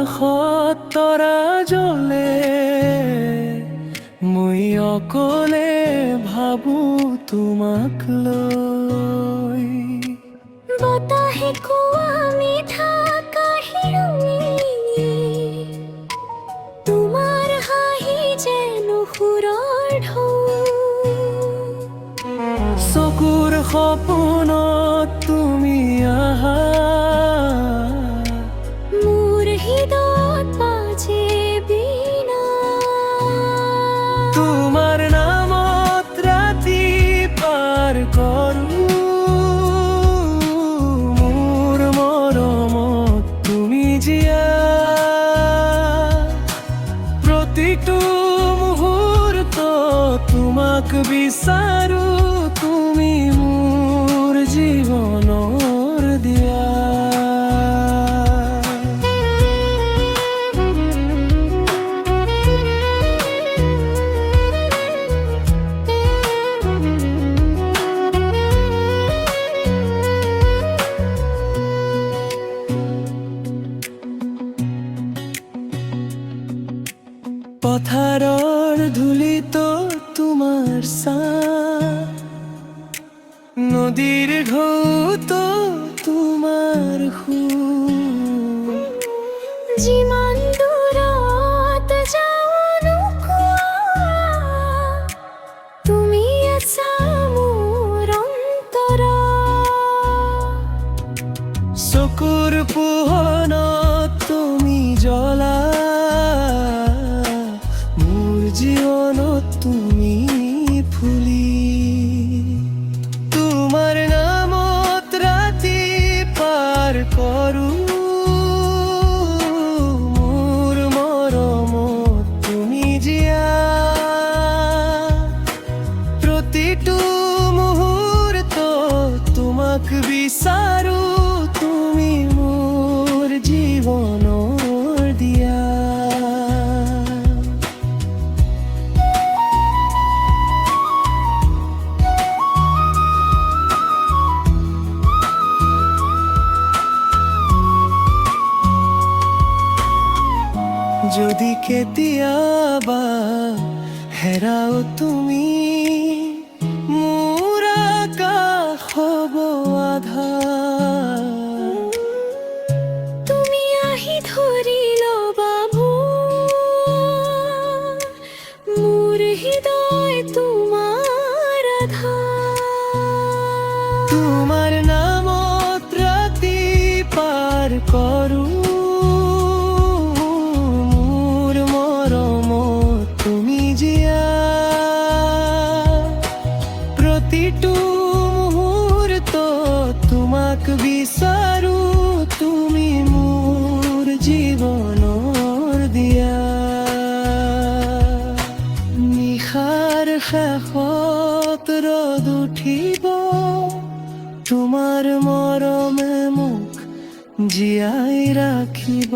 আকাশত তৰা জ্বলে, মই অকলে ভাবো তোমাক লৈ। বতাহে কোৱা মিঠা কাহিনী, তোমাৰ হাঁহি যেন সুৰৰ ঢৌ। চকুৰ সপোনত তুমি আহা, মোৰ হৃদয়ত বাজে বীণা। তোমাৰ নামত ৰাতি পাৰ কৰো, মোৰ মৰমত তুমি জীয়া। প্ৰতিটো মুহূৰ্ত তোমাক বিচাৰো, তুমি মোৰ জীৱনৰ দিয়া। পথাৰৰ ধূলিত তোমাৰ ছাঁ, নদীৰ ঢৌত তোমাৰ সুৰ। যিমান দূৰত যাওঁ নোকোৱা, তুমি আছা মোৰ অন্তৰত। চকুৰ পোহৰত তুমি জ্বলা, মোৰ জীৱনত তুমি ফুলি। তোমাৰ নামত ৰাতি পাৰ কৰো, মোৰ মৰমত তুমি জীয়া। প্ৰতিটো মুহূৰ্ত তোমাক বিচাৰো, তুমি মোৰ জীৱনৰ দিয়া। যদি কেতিয়াবা হেৰাও তুমি, মোৰ আকাশ হ'ব আধাৰ। তুমি আহি ধৰি ল'বা মোৰ হৃদয় তোমাৰ আধাৰ। তোমাৰ নামত ৰাতি পাৰ কৰো, মোৰ মৰমত তুমি জীয়া। প্ৰতিটো মুহূৰ্ত তোমাক বিচাৰো, তুমি মোৰ জীৱনৰ দিয়া। নিশাৰ শেষত ৰ'দ উঠিব, তোমাৰ মৰমে মোক জীয়াই ৰাখিব।